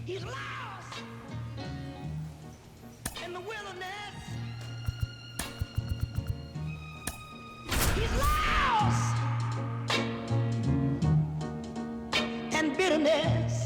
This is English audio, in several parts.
He's lost in the wilderness. He's lost and bitterness.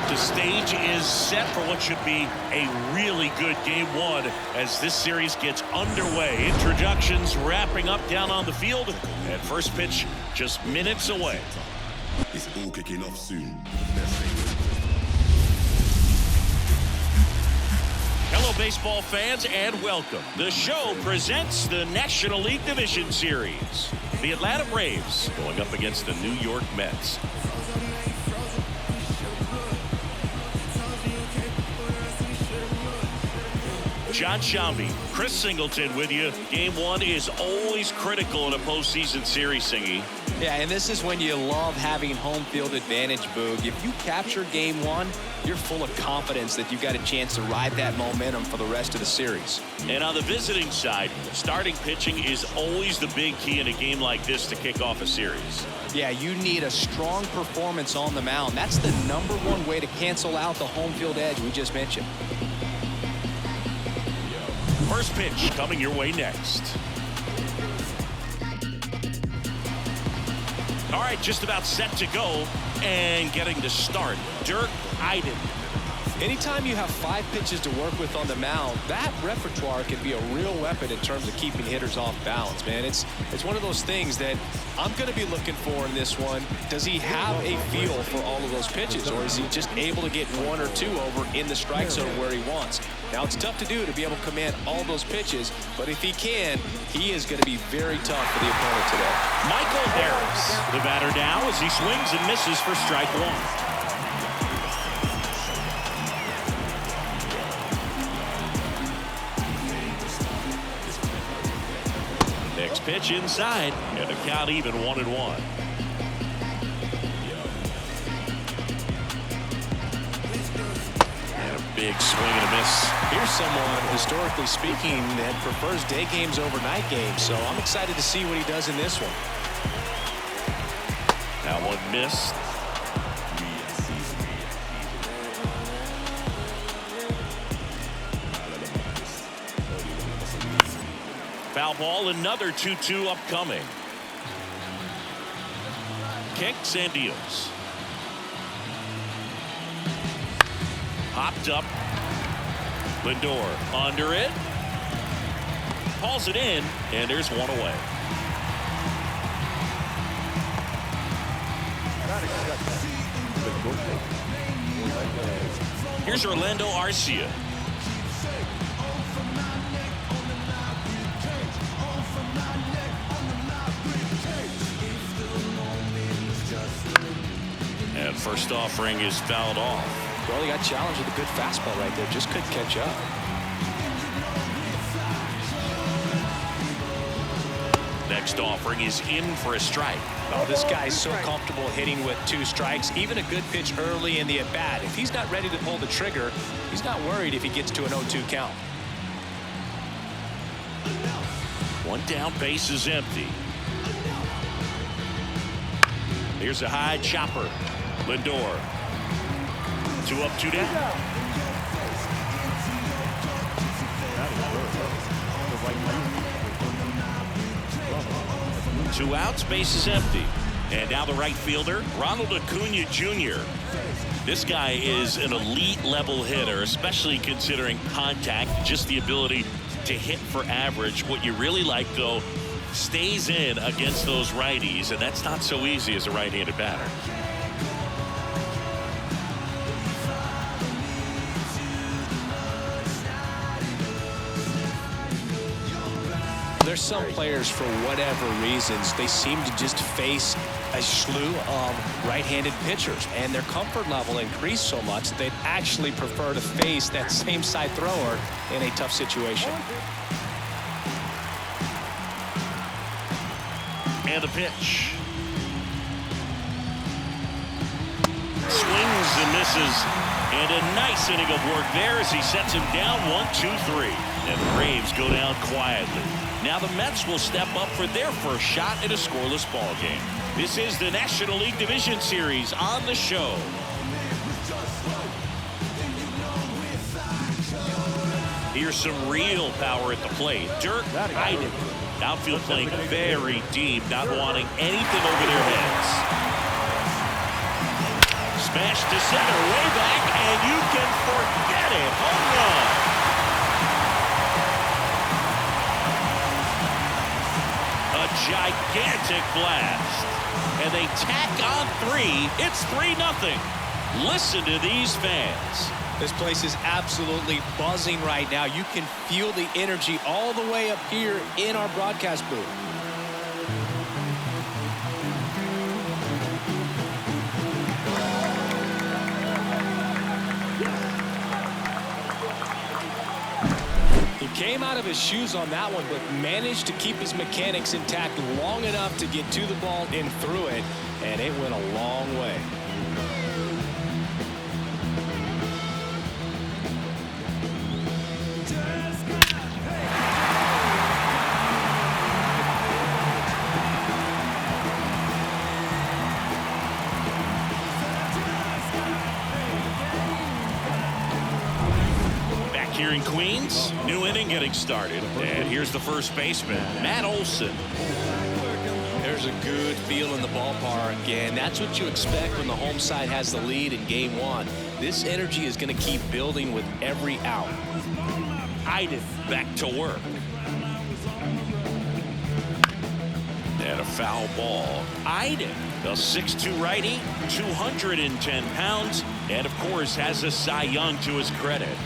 The stage is set for what should be a really good game one as this series gets underway. Introductions wrapping up down on the field, and first pitch just minutes away. It's all kicking off soon. Hello, baseball fans, and welcome. The show presents the National League Division Series. The Atlanta Braves going up against the New York Mets. John Shambi, Chris Singleton with you. Game one is always critical in a postseason series, Singy. Yeah, and this is when you love having home field advantage, Boog. If you capture game one, you're full of confidence that you've got a chance to ride that momentum for the rest of the series. And on the visiting side, starting pitching is always the big key in a game like this to kick off a series. Yeah, you need a strong performance on the mound. That's the #1 way to cancel out the home field edge we just mentioned. First pitch coming your way next. All right, just about set to go and getting to start. Dirk Iden. Anytime you have 5 pitches to work with on the mound, that repertoire can be a real weapon in terms of keeping hitters off balance, man. It's one of those things that I'm going to be looking for in this one. Does he have a feel for all of those pitches, or is he just able to get 1 or 2 over in the strike zone where he wants? Now, it's tough to do to be able to command all those pitches, but if he can, he is going to be very tough for the opponent today. Michael Harris, the batter now as he swings and misses for strike 1. Next pitch inside, and the count even 1-1. And a big swing and a miss. Here's someone, historically speaking, that prefers day games over night games, so I'm excited to see what he does in this one. That one missed. Foul ball, another 2-2 upcoming. Kicks and deals. Hopped up. Lindor under it. Hauls it in, and there's one away. Here's Orlando Arcia. And first offering is fouled off. Well, he got challenged with a good fastball right there. Just couldn't catch up. Next offering is in for a strike. Oh, this guy's so comfortable hitting with 2 strikes. Even a good pitch early in the at-bat. If he's not ready to pull the trigger, he's not worried if he gets to an 0-2 count. One down, base is empty. Here's a high chopper. Lindor. 2 up, 2 down. 2 outs, base is empty. And now the right fielder, Ronald Acuna Jr. This guy is an elite level hitter, especially considering contact, just the ability to hit for average. What you really like, though, stays in against those righties, and that's not so easy as a right-handed batter. There's some players, for whatever reasons, they seem to just face a slew of right-handed pitchers, and their comfort level increased so much that they'd actually prefer to face that same side thrower in a tough situation. And the pitch. and misses. And a nice inning of work there as he sets him down 1-2-3. And the Braves go down quietly. Now the Mets will step up for their first shot at a scoreless ball game. This is the National League Division Series on the show. Here's some real power at the plate. Dirk Iden. Outfield playing very deep, not wanting anything over their heads. Smash to center, way back, and you can forget it. Home run. A gigantic blast. And they tack on 3. It's 3-0. Listen to these fans. This place is absolutely buzzing right now. You can feel the energy all the way up here in our broadcast booth. He came out of his shoes on that one, but managed to keep his mechanics intact long enough to get to the ball and through it, and it went a long way. Here in Queens, new inning getting started. And here's the first baseman, Matt Olson. There's a good feel in the ballpark, and that's what you expect when the home side has the lead in game 1. This energy is going to keep building with every out. Iden back to work. And a foul ball. Iden, a 6'2" righty, 210 pounds, and of course has a Cy Young to his credit.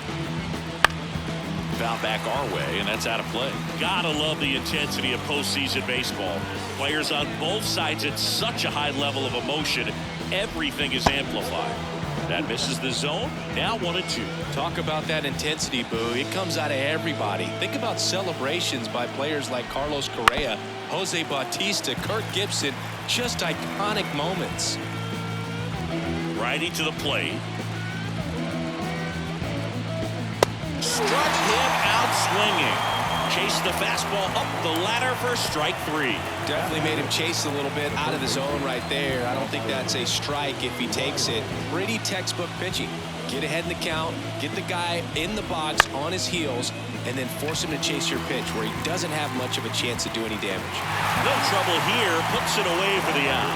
Foul back our way, and that's out of play. Gotta love the intensity of postseason baseball. Players on both sides at such a high level of emotion. Everything is amplified. That misses the zone. Now 1-2. Talk about that intensity, Boo. It comes out of everybody. Think about celebrations by players like Carlos Correa, Jose Bautista, Kirk Gibson. Just iconic moments. Righty to the plate. Struck him out swinging. Chased the fastball up the ladder for strike 3. Definitely made him chase a little bit out of the zone right there. I don't think that's a strike if he takes it. Pretty textbook pitching. Get ahead in the count, get the guy in the box on his heels, and then force him to chase your pitch where he doesn't have much of a chance to do any damage. No trouble here. Puts it away for the out.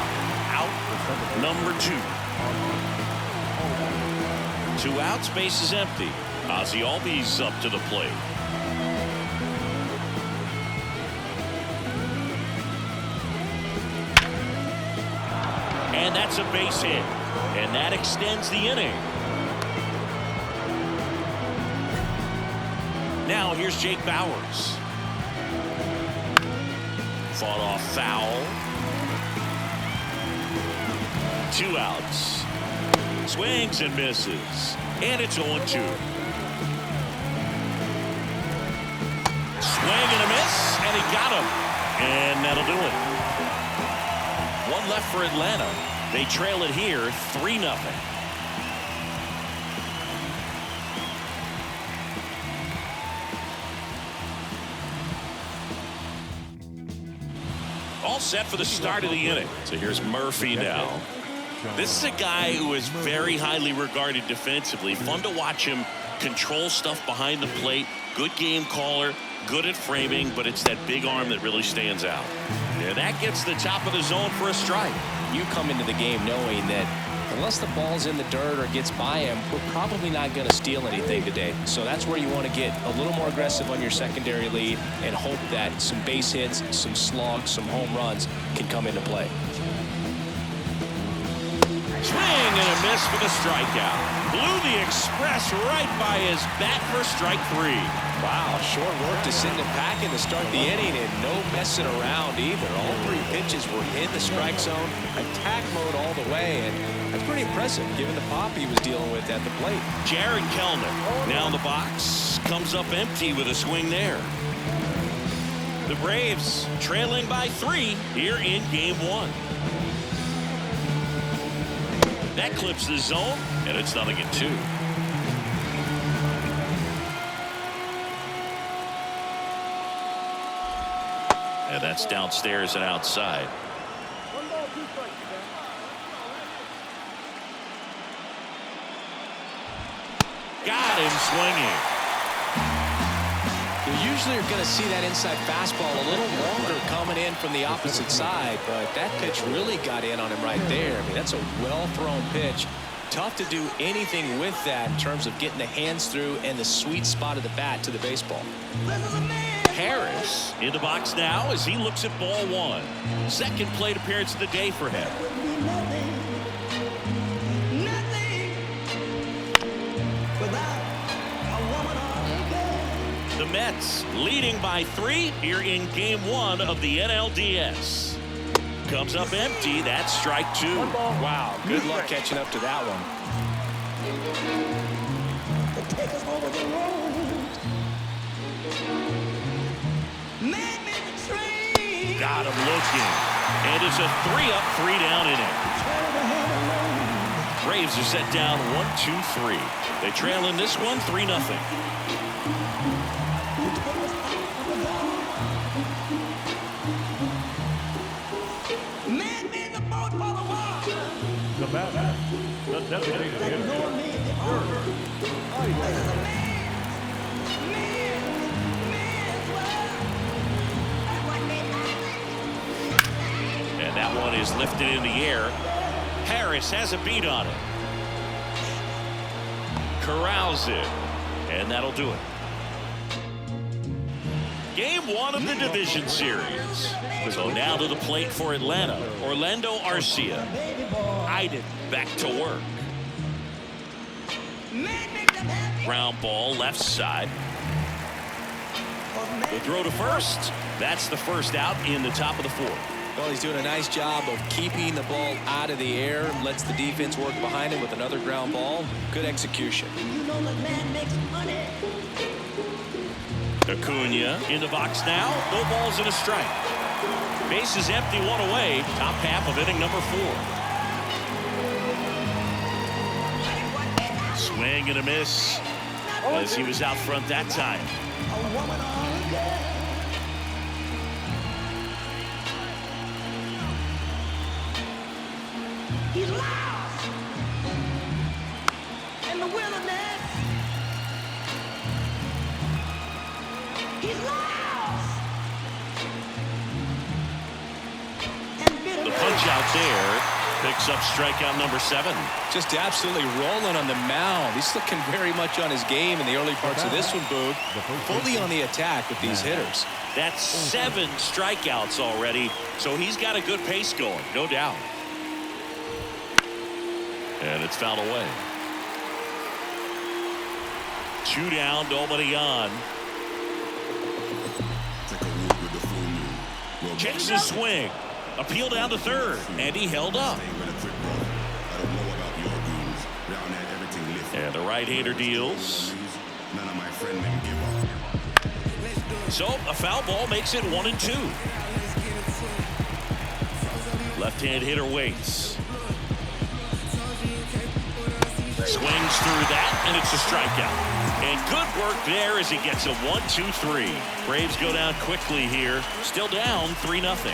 Out number 2. 2 outs, base is empty. Ozzie Albies up to the plate. And that's a base hit. And that extends the inning. Now here's Jake Bauers. Fought off foul. 2 outs. Swings and misses. And it's 0-2. Swing and a miss, and he got him. And that'll do it. 1 left for Atlanta. They trail it here 3-0. All set for the start of the inning. So here's Murphy now. This is a guy who is very highly regarded defensively. Fun to watch him control stuff behind the plate. Good game caller, good at framing, but it's that big arm that really stands out. And that gets the top of the zone for a strike. You come into the game knowing that unless the ball's in the dirt or gets by him, we're probably not going to steal anything today. So that's where you want to get a little more aggressive on your secondary lead and hope that some base hits, some slugs, some home runs can come into play. Swing and a miss for the strikeout. Blew the express right by his bat for strike 3. Wow, short work to send him packing to start the inning, and no messing around either. All 3 pitches were in the strike zone, attack mode all the way, and that's pretty impressive given the pop he was dealing with at the plate. Jared Kellner now in the box, comes up empty with a swing there. The Braves trailing by 3 here in game 1. That clips the zone, and it's 0-2. And that's downstairs and outside. Got him swinging. You usually are going to see that inside fastball a little longer coming in from the opposite side, but that pitch really got in on him right there. I mean, that's a well-thrown pitch. Tough to do anything with that in terms of getting the hands through and the sweet spot of the bat to the baseball. Harris in the box now as he looks at ball one. Second plate appearance of the day for him. The Mets leading by 3 here in game 1 of the NLDS. Comes up empty. That's strike 2. Wow, good luck catching up to that one. Got him looking. And it's a 3-up, 3-down inning. Braves are set down 1-2-3. They trail in this one 3-0. The batter, the designated hitter. And that one is lifted in the air. Harris has a beat on it. Corrals it. And that'll do it. Game 1 of the division series. So now to the plate for Atlanta. Orlando Arcia. Iden back to work. Ground ball left side. The throw to first. That's the first out in the top of the 4th. Well, he's doing a nice job of keeping the ball out of the air. Lets the defense work behind him with another ground ball. Good execution. Acuna in the box now. No balls and a strike. Base is empty, 1 away. Top half of inning number 4. Swing and a miss as he was out front that time. He's lost in the wilderness. He's lost. The punch out there picks up strikeout number 7. Just absolutely rolling on the mound. He's looking very much on his game in the early parts of this one, Boog. Fully on the attack with these hitters. That's 7 strikeouts already, so he's got a good pace going, no doubt. And it's fouled away. 2 down, nobody on. Take a walk with the full moon. Well, Checks his swing. Appeal down to third, and he held up. stay with a quick bro. I don't know about your goons. Round had everything lifted. And the right-hander deals. None of my friend men give up. So a foul ball makes it 1-2. Left-hand hitter waits. Swings through that, and it's a strikeout. And good work there as he gets a 1-2-3. Braves go down quickly here. Still down 3-0.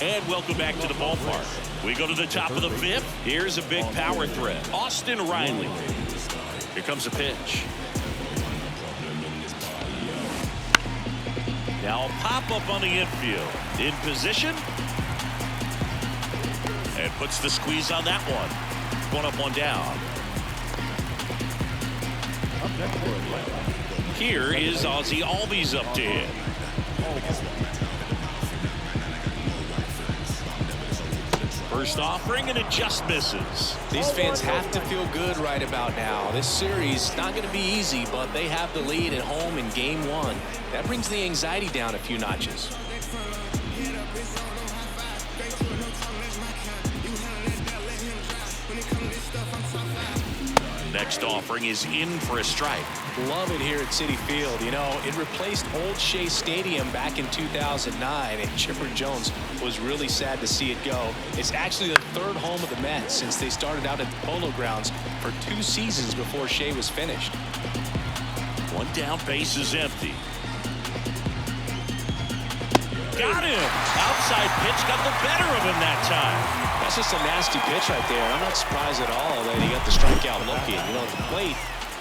And welcome back to the ballpark. We go to the top of the 5th. Here's a big power threat. Austin Riley. Here comes a pitch. Now a pop-up on the infield. In position. And puts the squeeze on that one. 1 up, 1 down. Here is Ozzie Albies up to hit. First offering, and it just misses. These fans have to feel good right about now. This series not going to be easy, but they have the lead at home in game 1. That brings the anxiety down a few notches. Next Next offering is in for a strike. Love it here at Citi Field. You know, it replaced old Shea Stadium back in 2009, and Chipper Jones was really sad to see it go. It's actually the third home of the Mets since they started out at the Polo Grounds for 2 seasons before Shea was finished. One down, base is empty. Got him. Outside pitch got the better of him that time. That's just a nasty pitch right there. I'm not surprised at all that he got the strikeout looking. You know, the plate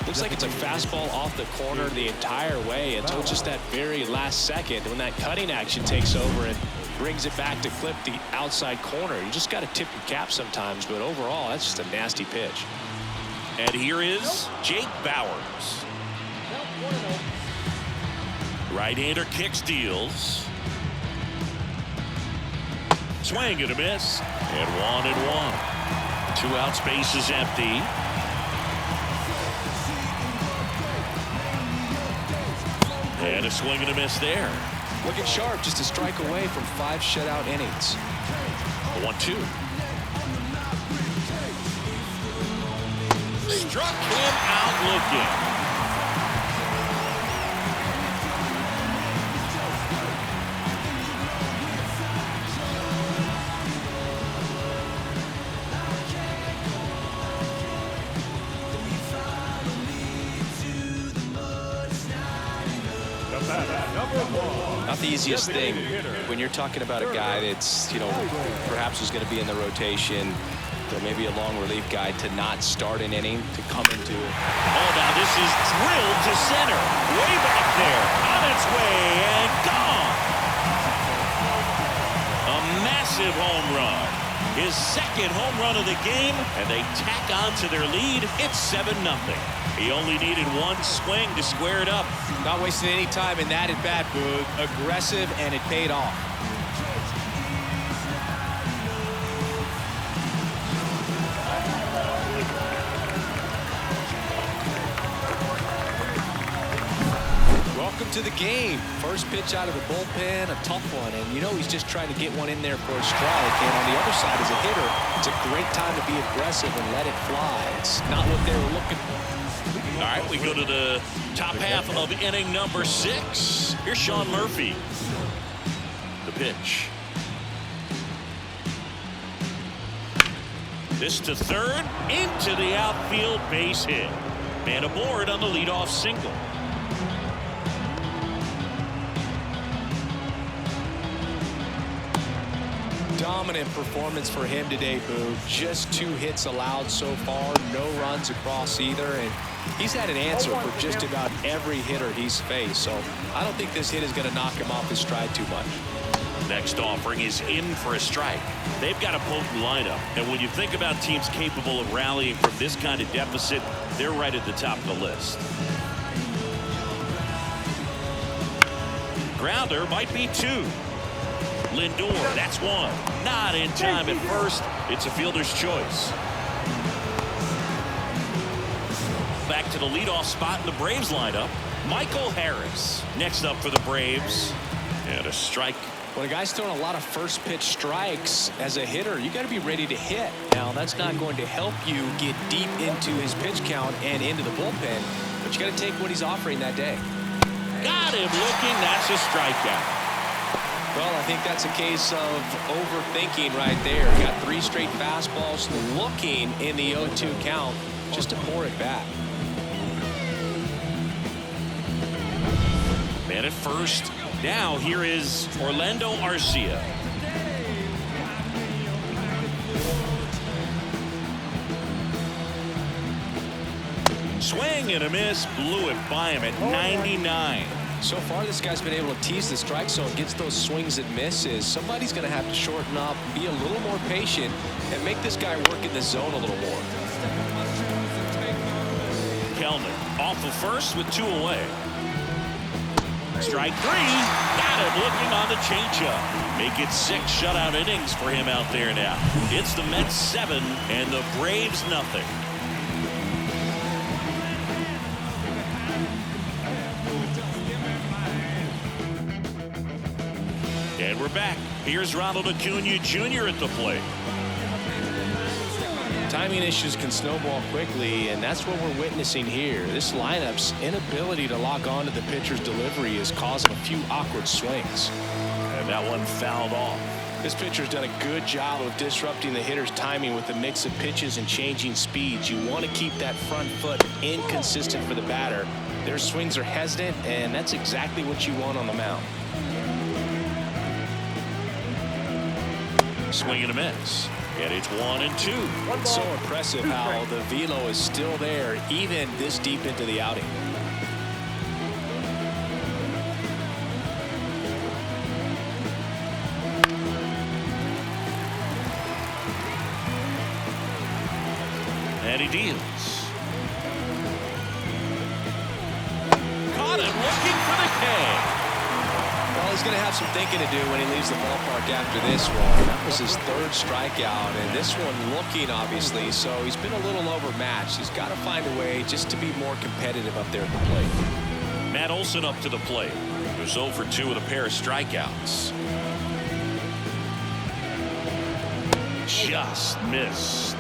looks like it's a fastball off the corner the entire way until just that very last second when that cutting action takes over and brings it back to clip the outside corner. You just got to tip your cap sometimes, but overall, that's just a nasty pitch. And here is Jake Bauers. Right-hander kicks, deals. Swing and a miss. And 1-1. 2 outs, base is empty. And a swing and a miss there. Looking sharp, just a strike away from 5 shutout innings. 1-2. Struck him out looking. Not the easiest thing when you're talking about a guy that's, you know, perhaps is going to be in the rotation, or maybe a long relief guy, to not start an inning, to come into it. Oh, now this is drilled to center. Way back there. On its way and gone. A massive home run. His second home run of the game, and they tack on to their lead. It's 7-0. He only needed one swing to square it up. Not wasting any time in that at bat, Boog. Aggressive, and it paid off. Welcome to the game. First pitch out of the bullpen, a tough one, and you know he's just trying to get one in there for a strike. And on the other side, as a hitter, it's a great time to be aggressive and let it fly. It's not what they were looking for. All right, we go to the top half of inning number 6. Here's Sean Murphy. The pitch. This to third, into the outfield, base hit. Man aboard on the leadoff single. Dominant performance for him today, Boo. Just 2 hits allowed so far, no runs across either, and he's had an answer for just about every hitter he's faced, so I don't think this hit is going to knock him off his stride too much. Next offering is in for a strike. They've got a potent lineup, and when you think about teams capable of rallying from this kind of deficit, they're right at the top of the list. Grounder might be 2. Lindor, that's 1. Not in time at first. It's a fielder's choice. Back to the leadoff spot in the Braves lineup. Michael Harris next up for the Braves. And a strike. When a guy's throwing a lot of first pitch strikes as a hitter, you got to be ready to hit. Now, that's not going to help you get deep into his pitch count and into the bullpen, but you got to take what he's offering that day. Got him looking. That's a strikeout. Well, I think that's a case of overthinking right there. Got 3 straight fastballs looking in the 0-2 count just to pour it back. Man at first. Now here is Orlando Arcia. Swing and a miss. Blew it by him at 99. So far, this guy's been able to tease the strike zone, gets those swings and misses. Somebody's going to have to shorten up, be a little more patient, and make this guy work in the zone a little more. Kelman off of first with 2 away. Strike 3. Got him looking on the changeup. Make it 6 shutout innings for him out there now. It's the Mets 7 and the Braves nothing. And we're back. Here's Ronald Acuna Jr. at the plate. Timing issues can snowball quickly, and that's what we're witnessing here. This lineup's inability to lock on to the pitcher's delivery is causing a few awkward swings. And that one fouled off. This pitcher's done a good job of disrupting the hitter's timing with a mix of pitches and changing speeds. You want to keep that front foot inconsistent for the batter. Their swings are hesitant, and that's exactly what you want on the mound. Swing and a miss. And it's 1-2. It's so impressive how the velo is still there even this deep into the outing. And he deals. Caught him looking for the K. Well, he's going to have some thinking to do when he leaves the ballpark after this one. That was his third strikeout, and this one looking, obviously, so he's been a little overmatched. He's got to find a way just to be more competitive up there at the plate. Matt Olson up to the plate. He was 0 for 2 with a pair of strikeouts. Just missed.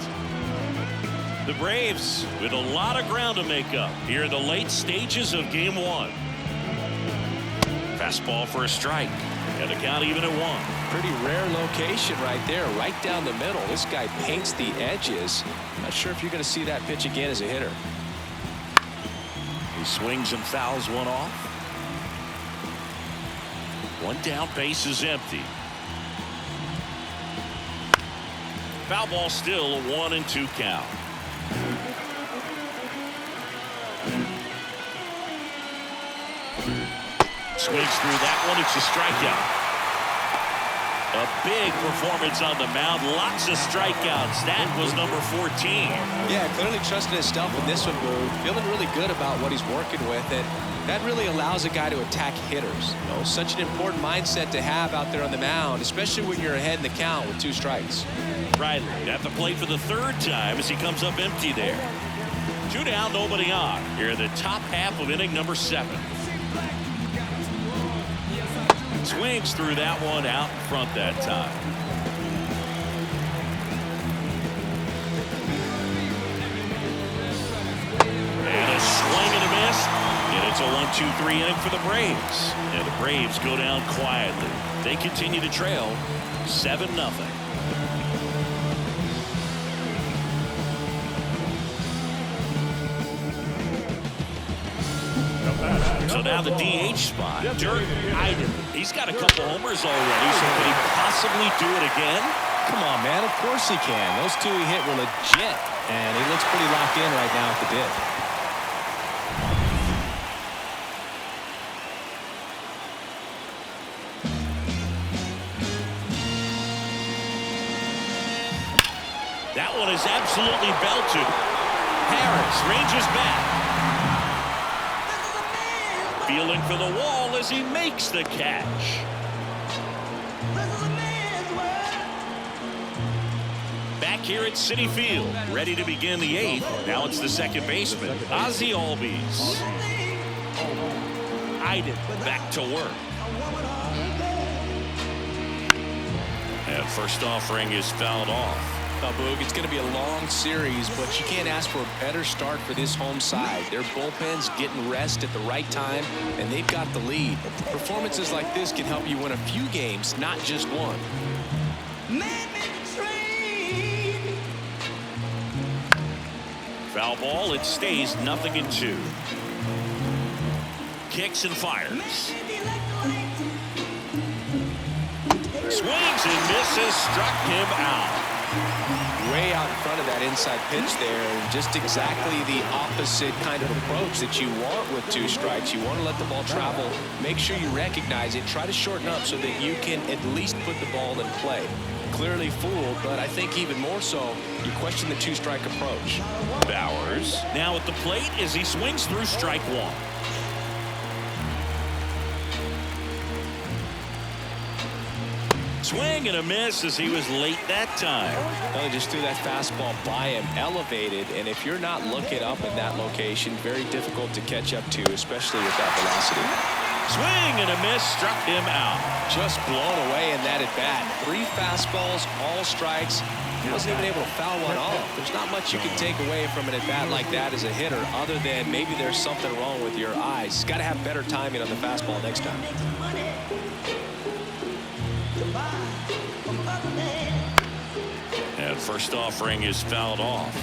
The Braves with a lot of ground to make up here in the late stages of game 1. Fastball for a strike, and the count even at 1. Pretty rare location right there, right down the middle. This guy paints the edges. Not sure if you're going to see that pitch again as a hitter. He swings and fouls one off. One down, base is empty. Foul ball still, a 1-2 count. Swings through that one. It's a strikeout. A big performance on the mound. Lots of strikeouts. That was number 14. Yeah, clearly trusting his stuff with this one, Ruth. Feeling really good about what he's working with. And that really allows a guy to attack hitters. You know, such an important mindset to have out there on the mound, especially when you're ahead in the count with 2 strikes. Riley at the plate for the 3rd time as he comes up empty there. 2 down, nobody on. Here in the top half of inning number 7. Swings through that one out in front that time. And a swing and a miss. And it's a 1-2-3 inning for the Braves. And the Braves go down quietly. They continue to trail 7-0. So now the DH spot, Dirk Iden. He's got a couple homers already, so could he possibly do it again? Come on, man. Of course he can. Those 2 he hit were legit, and he looks pretty locked in right now at the bid. That one is absolutely belted. Harris ranges back. Feeling for the wall as he makes the catch. Back here at Citi Field, ready to begin the 8th. Now it's the second baseman, Ozzie Albies. Iden back to work. And first offering is fouled off. Boog, it's going to be a long series, but you can't ask for a better start for this home side. Their bullpen's getting rest at the right time, and they've got the lead. Performances like this can help you win a few games, not just one. Foul ball, it stays 0-2. Kicks and fires. Swings and misses, struck him out. Way out in front of that inside pitch there, and just exactly the opposite kind of approach that you want with 2 strikes. You want to let the ball travel, make sure you recognize it, try to shorten up so that you can at least put the ball in play. Clearly fooled, but I think even more so, you question the 2-strike approach. Bowers now at the plate as he swings through strike 1. Swing and a miss as he was late that time. Well, he just threw that fastball by him, elevated, and if you're not looking up in that location, very difficult to catch up to, especially with that velocity. Swing and a miss, struck him out. Just blown away in that at bat. 3 fastballs, all strikes. He wasn't even able to foul one off. There's not much you can take away from an at-bat like that as a hitter, other than maybe there's something wrong with your eyes. He's got to have better timing on the fastball next time. And first offering is fouled off.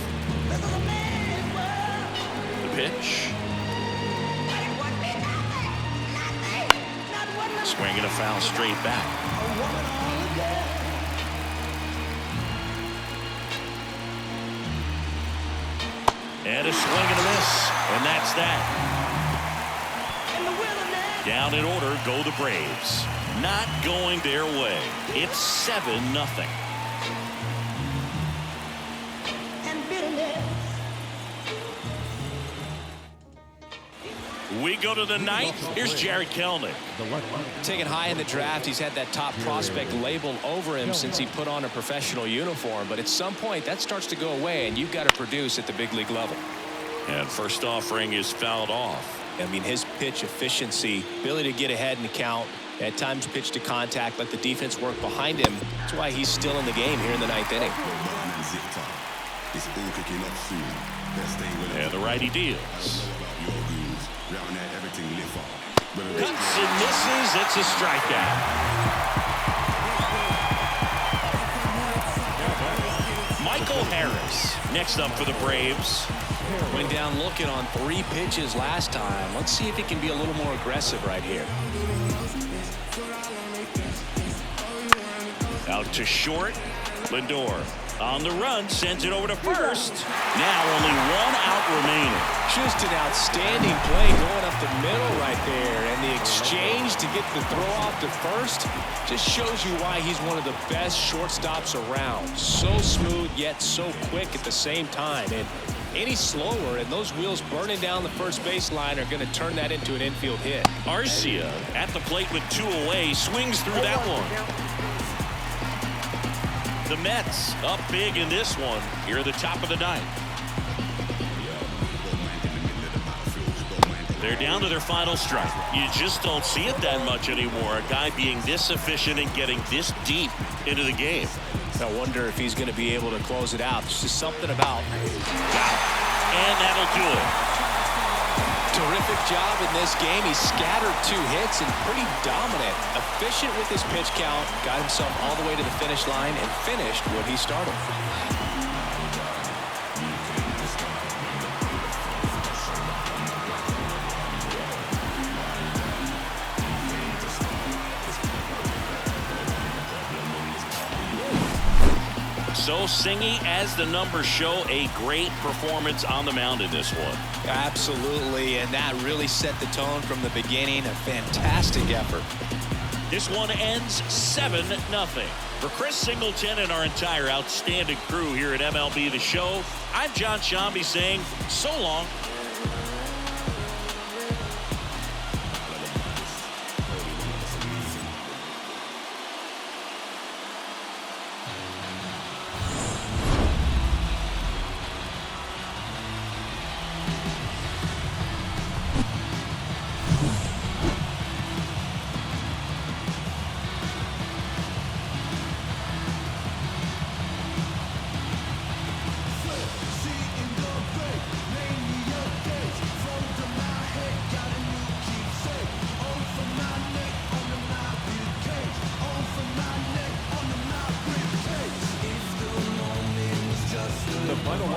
The pitch. Swinging a foul straight back. And a swing and a miss. And that's that. Down in order go the Braves. Not going their way. It's 7-0. We go to the ninth. Here's Jared Kelnick. Taken high in the draft, he's had that top prospect label over him since he put on a professional uniform. But at some point, that starts to go away, and you've got to produce at the big league level. And first offering is fouled off. I mean, his pitch efficiency, ability to get ahead in the count, at times pitch to contact, let the defense work behind him. That's why he's still in the game here in the ninth inning. And the righty deals. Cuts and misses. It's a strikeout. Michael Harris next up for the Braves. Went down looking on 3 pitches last time. Let's see if he can be a little more aggressive right here. Out to short. Lindor on the run, sends it over to first. Now only 1 out remaining. Just an outstanding play going up the middle right there. And the exchange to get the throw off to first just shows you why he's one of the best shortstops around. So smooth, yet so quick at the same time. And any slower, and those wheels burning down the first baseline are going to turn that into an infield hit. Arcia at the plate with 2 away, swings through that one. The Mets up big in this one here at the top of the ninth. They're down to their final strike. You just don't see it that much anymore. A guy being this efficient and getting this deep into the game. I wonder if he's going to be able to close it out. There's just something about. And that'll do it. Terrific job in this game. He scattered 2 hits and pretty dominant. Efficient with his pitch count. Got himself all the way to the finish line and finished what he started. So Singy, as the numbers show, a great performance on the mound in this one. Absolutely, and that really set the tone from the beginning. A fantastic effort. This one ends 7-0. For Chris Singleton and our entire outstanding crew here at MLB The Show, I'm John Shambi saying so long.